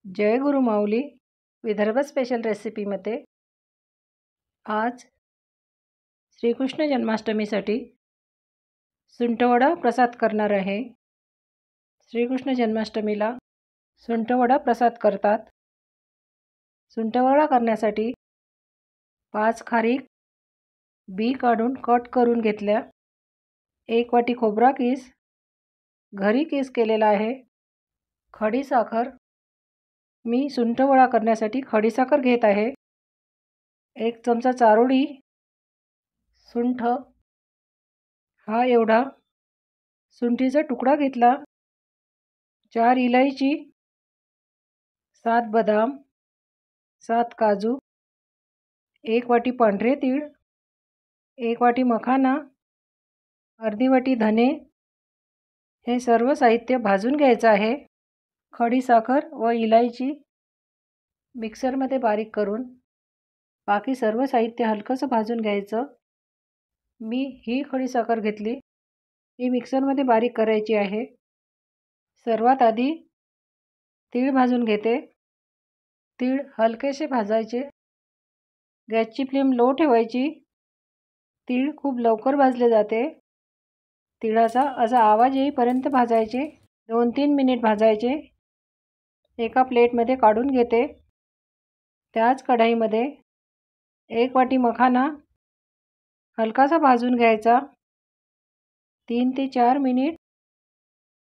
जय गुरु माऊली Vidarbha special रेसिपीमध्ये आज श्रीकृष्ण जन्माष्टमीसाठी सुंठवडा प्रसाद करणार आहे। श्रीकृष्ण जन्माष्टमीला सुंठवडा प्रसाद करतात। सुंठवडा करण्यासाठी 5 खारीक बी काढून कट करून घेतल्या। 1 वाटी खोबरा कीस घरी कीस केलेला आहे। खडी साखर, मी सुंठवडा करण्यासाठी खडीसाखर घेत आहे। 1 चमचा चारोळी, सुंठ हा एवढा सुंठीचा तुकडा घेतला, 4 इलायची, 7 बदाम, 7 काजू, 1 वाटी पांढरे तीळ, 1 वाटी मखाना, अर्धी वाटी धने। हे सर्व साहित्य भाजून घ्यायचं आहे। खडीसाखर व इलायची मिक्सरमध्ये बारीक करून बाकी सर्व साहित्य हलकंसं भाजून घ्यायचं। मी ही खडीसाखर घेतली, ही मिक्सरमध्ये बारीक करायची आहे। सर्वात आधी तीळ भाजून घेते। तीळ हलकेसे भाजायचे, गॅसची फ्लेम लो ठेवायची। तीळ खूप लवकर भाजले जाते। तिळाचा असा आवाज येईपर्यंत भाजायचे, 2-3 मिनिट भाजायचे। एका प्लेटमध्ये काढून घेते। त्याच कढईमध्ये 1 वाटी मखाना हलकासा भाजून घ्यायचा, 3 ते 4 मिनिट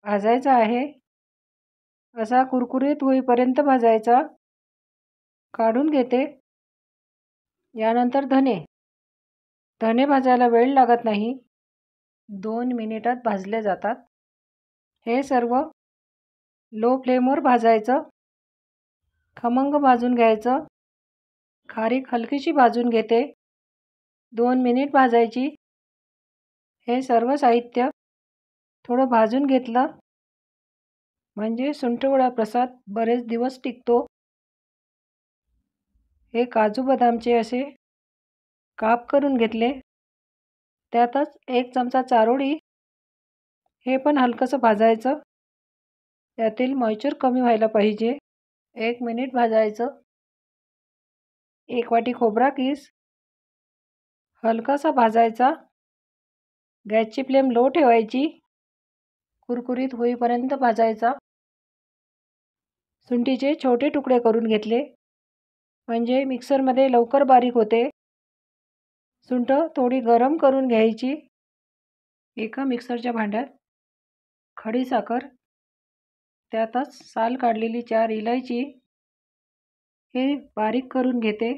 भाजायचा आहे। असा कुरकुरीत होईपर्यंत भाजायचा। काढून घेते। यानंतर धने भाजायला वेळ लागत नाही, 2 मिनिटात भाजले जातात। हे सर्व लो फ्लेमवर भाजायचं, खमंग भाजून घ्यायचं। खारीक हलकीशी भाजून घेते, 2 मिनिट भाजायची। हे सर्व साहित्य थोडं भाजून घेतलं म्हणजे सुंठवडा प्रसाद बरेच दिवस टिकतो। हे काजू बदामचे असे काप करून घेतले। त्यातच 1 चमचा चारोळी, हे पण हलकंसं भाजायचं। त्यातील मॉइश्चर कमी व्हायला पाहिजे। 1 मिनिट भाजायचं। 1 वाटी खोबरा कीस हलकासा भाजायचा, गॅसची फ्लेम लो ठेवायची, कुरकुरीत होईपर्यंत भाजायचा। सुंठीचे छोटे तुकडे करून घेतले म्हणजे मिक्सरमध्ये लवकर बारीक होते। सुंठ थोडी गरम करून घ्यायची। एका मिक्सरच्या भांड्यात खडीसाखर, त्यातच साल काढलेली 4 इलायची, हे बारीक करून घेते।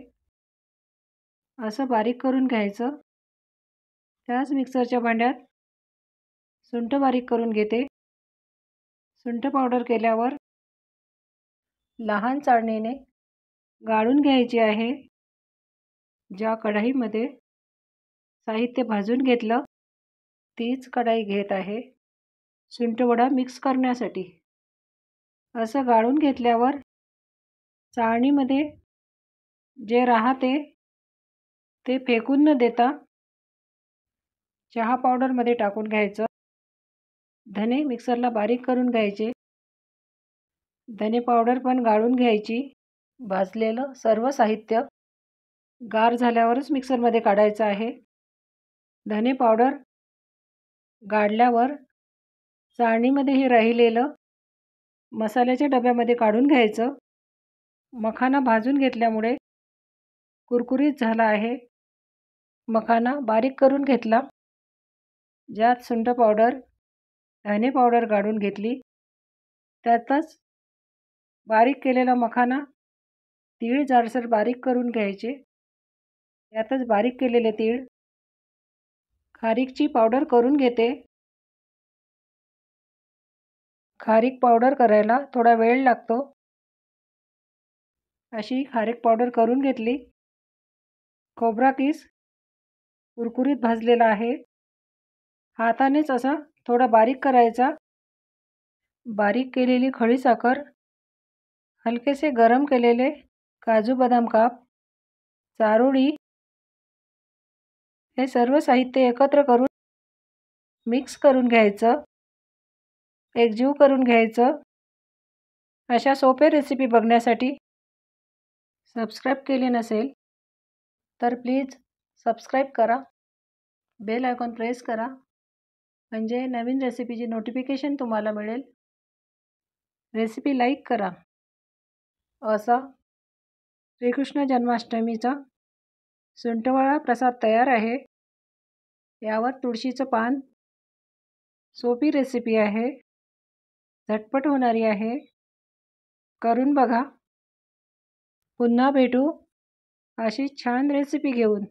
असं बारीक करून घ्यायचं। त्याच मिक्सरच्या भांड्यात सुंठ बारीक करून घेते। सुंठ पावडर केल्यावर लहान चाळणीने गाळून घ्यायची आहे। ज्या कढईमध्ये साहित्य भाजून घेतलं तीच कढई घेत आहे सुंठवडा मिक्स करण्यासाठी। असं गाळून घेतल्यावर चाळणीमध्ये जे राहते ते फेकून न देता चहा पावडरमध्ये टाकून घ्यायचं। धने मिक्सरला बारीक करून घ्यायचे, धने पावडर पण गाळून घ्यायची। भाजलेलं सर्व साहित्य गार झाल्यावरच मिक्सरमध्ये काढायचं आहे। धने पावडर गाळल्यावर चाळणीमध्ये हे राहिलेलं मसाल्याच्या डब्यामध्ये काढून घ्यायचं। मखाना भाजून घेतल्यामुळे कुरकुरीत झाला आहे। मखाना बारीक करून घेतला, ज्यात सुंठ पावडर, धने पावडर गाळून घेतली, त्यातच बारीक केलेला मखाना, तीळ जाडसर बारीक करून घ्यायचे, त्यातच बारीक केलेले तीळ, खारीकची पावडर करून घेते। खारीक पावडर करायला थोडा वेळ लागतो। अशी खारीक पावडर करून घेतली। खोबरा कीस कुरकुरीत भाजलेला आहे, हातानेच असा थोडा बारीक करायचा। बारीक केलेली खडीसाखर, हलकेसे गरम केलेले काजू बदाम काप, चारोळी, हे सर्व साहित्य एकत्र करून मिक्स करून घ्यायचं, एकजीव करून घ्यायचं। अशा सोपे रेसिपी बघण्यासाठी सबस्क्राईब केले नसेल तर प्लीज सबस्क्राईब करा, बेल आयकॉन प्रेस करा, म्हणजे नवीन रेसिपीची नोटिफिकेशन तुम्हाला मिळेल. रेसिपी लाईक करा. असा श्रीकृष्ण जन्माष्टमीचा सुंठवडा प्रसाद तयार आहे. यावर तुळशीचं पान. सोपी रेसिपी आहे, झटपट होणारी आहे. करून बघा. पुन्हा भेटू अशी छान रेसिपी घेऊन.